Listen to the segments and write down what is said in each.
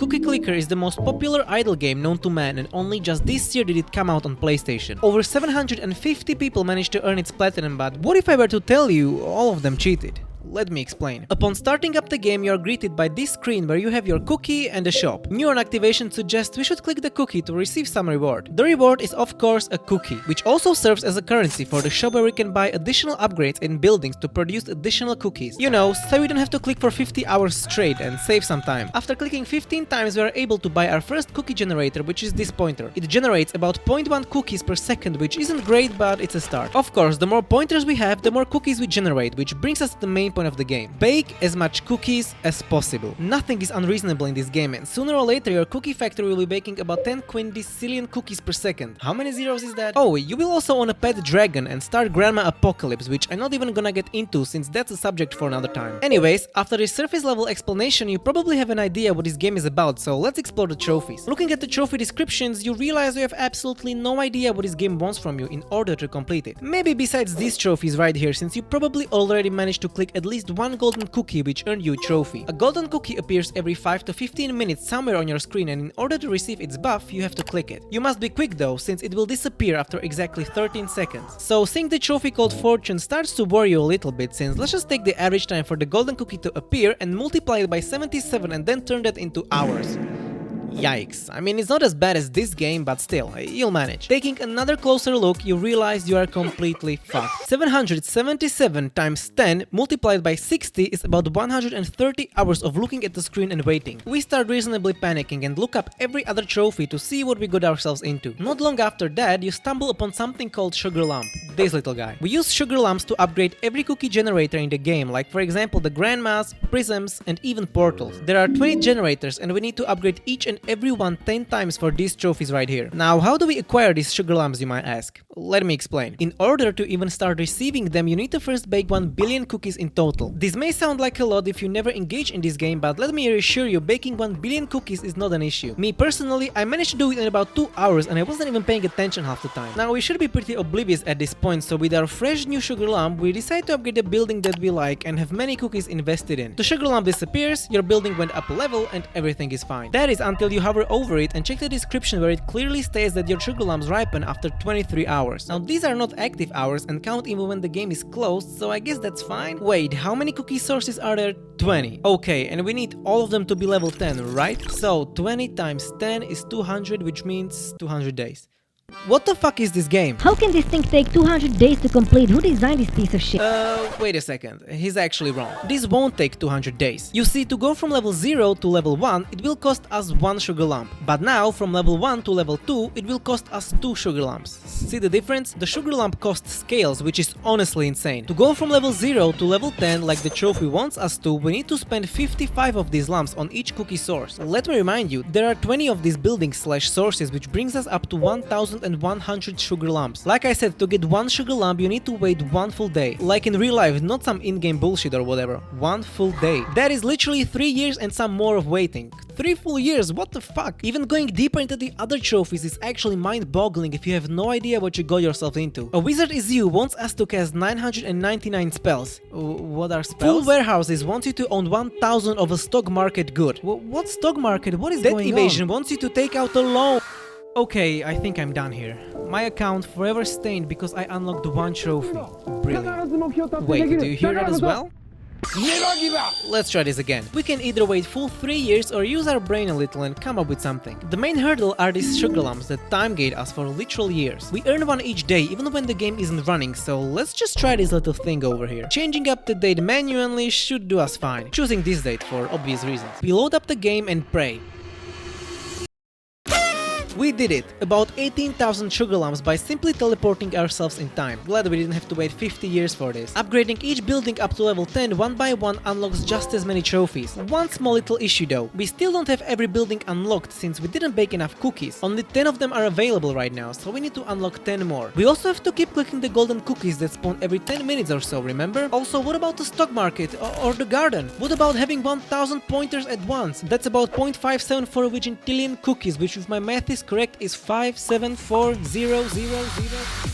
Cookieclicker is the most popular idle game known to man, and only just this year did it come out on PlayStation. Over 750 people managed to earn its platinum, but what if I were to tell you all of them cheated? Let me explain. Upon starting up the game, you are greeted by this screen where you have your cookie and a shop. Neuron activation suggests we should click the cookie to receive some reward. The reward is of course a cookie, which also serves as a currency for the shop where we can buy additional upgrades in buildings to produce additional cookies. You know, so we don't have to click for 50 hours straight and save some time. After clicking 15 times, we are able to buy our first cookie generator, which is this pointer. It generates about 0.1 cookies per second, which isn't great, but it's a start. Of course, the more pointers we have, the more cookies we generate, which brings us to the main point of the game. Bake as much cookies as possible. Nothing is unreasonable in this game, and sooner or later your cookie factory will be baking about 10 quindecillion cookies per second. How many zeros is that? Oh, you will also own a pet dragon and start Grandma Apocalypse, which I'm not even gonna get into since that's a subject for another time. Anyways, after this surface level explanation, you probably have an idea what this game is about, so let's explore the trophies. Looking at the trophy descriptions, you realize you have absolutely no idea what this game wants from you in order to complete it. Maybe besides these trophies right here, since you probably already managed to click at least one golden cookie which earned you a trophy. A golden cookie appears every 5 to 15 minutes somewhere on your screen, and in order to receive its buff, you have to click it. You must be quick though, since it will disappear after exactly 13 seconds. So seeing the trophy called Fortune starts to worry you a little bit, since let's just take the average time for the golden cookie to appear and multiply it by 77 and then turn that into hours. Yikes. I mean, it's not as bad as this game, but still, you'll manage. Taking another closer look, you realize you are completely fucked. 777 times 10 multiplied by 60 is about 130 hours of looking at the screen and waiting. We start reasonably panicking and look up every other trophy to see what we got ourselves into. Not long after that, you stumble upon something called Sugar Lump. This little guy. We use sugar lumps to upgrade every cookie generator in the game, like for example the grandmas, prisms, and even portals. There are 20 generators and we need to upgrade each and every one 10 times for these trophies right here. Now, how do we acquire these sugar lumps, you might ask? Let me explain. In order to even start receiving them, you need to first bake 1 billion cookies in total. This may sound like a lot if you never engage in this game, but let me reassure you, baking 1 billion cookies is not an issue. Me personally, I managed to do it in about 2 hours and I wasn't even paying attention half the time. Now, we should be pretty oblivious at this point, so with our fresh new sugar lump, we decide to upgrade the building that we like and have many cookies invested in. The sugar lump disappears, your building went up a level, and everything is fine. That is until you hover over it and check the description where it clearly states that your sugar lumps ripen after 23 hours. Now, these are not active hours and count even when the game is closed, so I guess that's fine. Wait, how many cookie sources are there? 20. Okay, and we need all of them to be level 10, right? So 20 times 10 is 200, which means 200 days. What the fuck is this game? How can this thing take 200 days to complete? Who designed this piece of shit? Wait a second. He's actually wrong. This won't take 200 days. You see, to go from level 0 to level 1, it will cost us 1 sugar lump. But now, from level 1 to level 2, it will cost us 2 sugar lumps. See the difference? The sugar lump cost scales, which is honestly insane. To go from level 0 to level 10, like the trophy wants us to, we need to spend 55 of these lumps on each cookie source. Let me remind you, there are 20 of these buildings/sources, which brings us up to 1,100 sugar lumps. Like I said, to get 1 sugar lump, you need to wait 1 full day. Like in real life, not some in-game bullshit or whatever. 1 full day. That is literally 3 years and some more of waiting. 3 full years, what the fuck? Even going deeper into the other trophies is actually mind-boggling if you have no idea what you got yourself into. A Wizard is You wants us to cast 999 spells. What are spells? Full Warehouses wants you to own 1,000 of a stock market good. What stock market? What is going on? Debt Evasion wants you to take out a loan. Okay, I think I'm done here. My account forever stained because I unlocked 1 trophy. Brilliant. Wait, do you hear that as well? Never give up! Let's try this again. We can either wait full 3 years or use our brain a little and come up with something. The main hurdle are these sugar lumps that time-gate us for literal years. We earn 1 each day even when the game isn't running, so let's just try this little thing over here. Changing up the date manually should do us fine. Choosing this date for obvious reasons. We load up the game and pray. We did it! About 18,000 sugar lumps by simply teleporting ourselves in time. Glad we didn't have to wait 50 years for this. Upgrading each building up to level 10 one by one unlocks just as many trophies. One small little issue though. We still don't have every building unlocked since we didn't bake enough cookies. Only 10 of them are available right now, so we need to unlock 10 more. We also have to keep clicking the golden cookies that spawn every 10 minutes or so, remember? Also, what about the stock market or the garden? What about having 1,000 pointers at once? That's about 0.574 quintillion cookies, which if my math is correct is 574,000.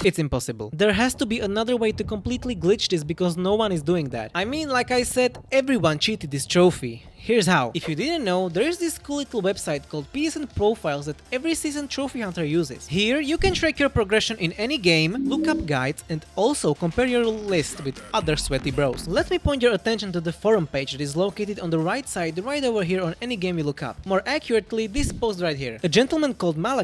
It's impossible. There has to be another way to completely glitch this because no one is doing that. I mean, like I said, everyone cheated this trophy. Here's how. If you didn't know, there is this cool little website called PSN Profiles that every season trophy hunter uses. Here you can track your progression in any game, look up guides, and also compare your list with other sweaty bros. Let me point your attention to the forum page that is located on the right side right over here on any game you look up. More accurately, this post right here. A gentleman called Mala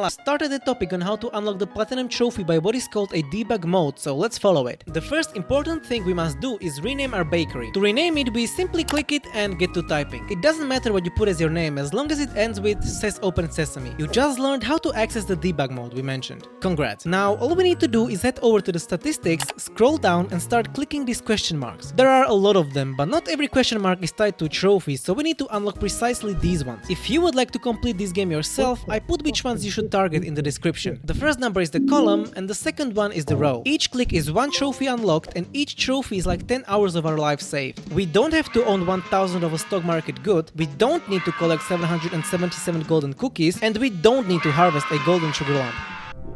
started a topic on how to unlock the platinum trophy by what is called a debug mode, so let's follow it. The first important thing we must do is rename our bakery. To rename it, we simply click it and get to typing. It doesn't matter what you put as your name as long as it ends with says open sesame. You just learned how to access the debug mode we mentioned. Congrats. Now all we need to do is head over to the statistics, scroll down and start clicking these question marks. There are a lot of them, but not every question mark is tied to trophies, so we need to unlock precisely these ones. If you would like to complete this game yourself, I put which ones you should target in the description. The first number is the column and the second one is the row. Each click is one trophy unlocked and each trophy is like 10 hours of our life saved. We don't have to own 1000 of a stock market good, we don't need to collect 777 golden cookies, and we don't need to harvest a golden sugar lump.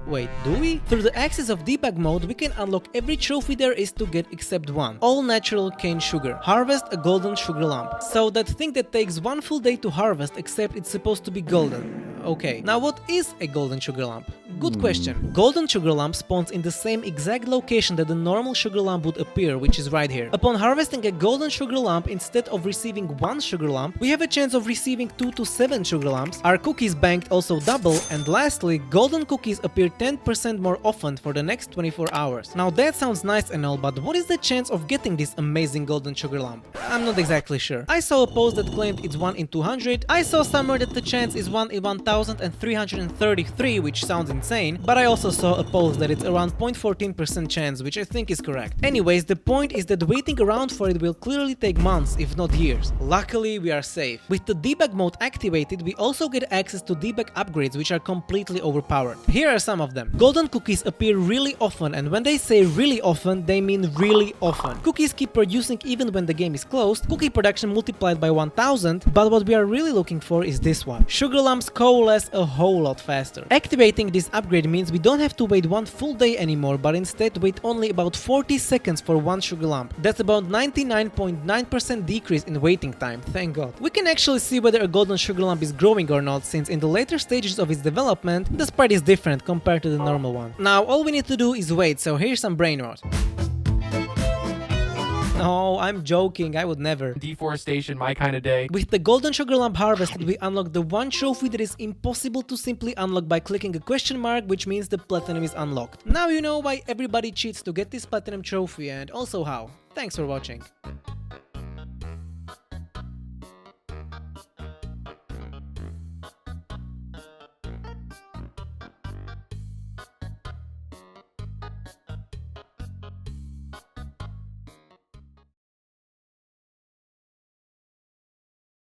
Wait, do we? Through the access of debug mode, we can unlock every trophy there is to get except one. All natural cane sugar. Harvest a golden sugar lump. So that thing that takes one full day to harvest, except it's supposed to be golden. Okay, now what is a golden sugar lump? Good question. Golden sugar lump spawns in the same exact location that the normal sugar lump would appear, which is right here. Upon harvesting a golden sugar lump, instead of receiving one sugar lump, we have a chance of receiving 2 to 7 sugar lumps. Our cookies banked also double, and lastly, golden cookies appear 10% more often for the next 24 hours. Now that sounds nice and all, but what is the chance of getting this amazing golden sugar lump? I'm not exactly sure. I saw a post that claimed it's 1 in 200, I saw somewhere that the chance is 1 in 1333, which sounds insane, but I also saw a post that it's around 0.14% chance, which I think is correct. Anyways, the point is that waiting around for it will clearly take months, if not years. Luckily, we are safe. With the debug mode activated, we also get access to debug upgrades, which are completely overpowered. Here are some of them. Golden cookies appear really often, and when they say really often, they mean really often. Cookies keep producing even when the game is closed, cookie production multiplied by 1000, but what we are really looking for is this one. Sugar lumps coalesce a whole lot faster. Activating this upgrade means we don't have to wait one full day anymore, but instead wait only about 40 seconds for one sugar lump. That's about 99.9% decrease in waiting time, thank god. We can actually see whether a golden sugar lump is growing or not, since in the later stages of its development, the spread is different compared to the normal one. Now all we need to do is wait, so here's some brain rot. No, I'm joking, I would never. Deforestation, my kind of day. With the golden sugar lump harvested, we unlock the one trophy that is impossible to simply unlock by clicking a question mark, which means the platinum is unlocked. Now you know why everybody cheats to get this platinum trophy and also how. Thanks for watching.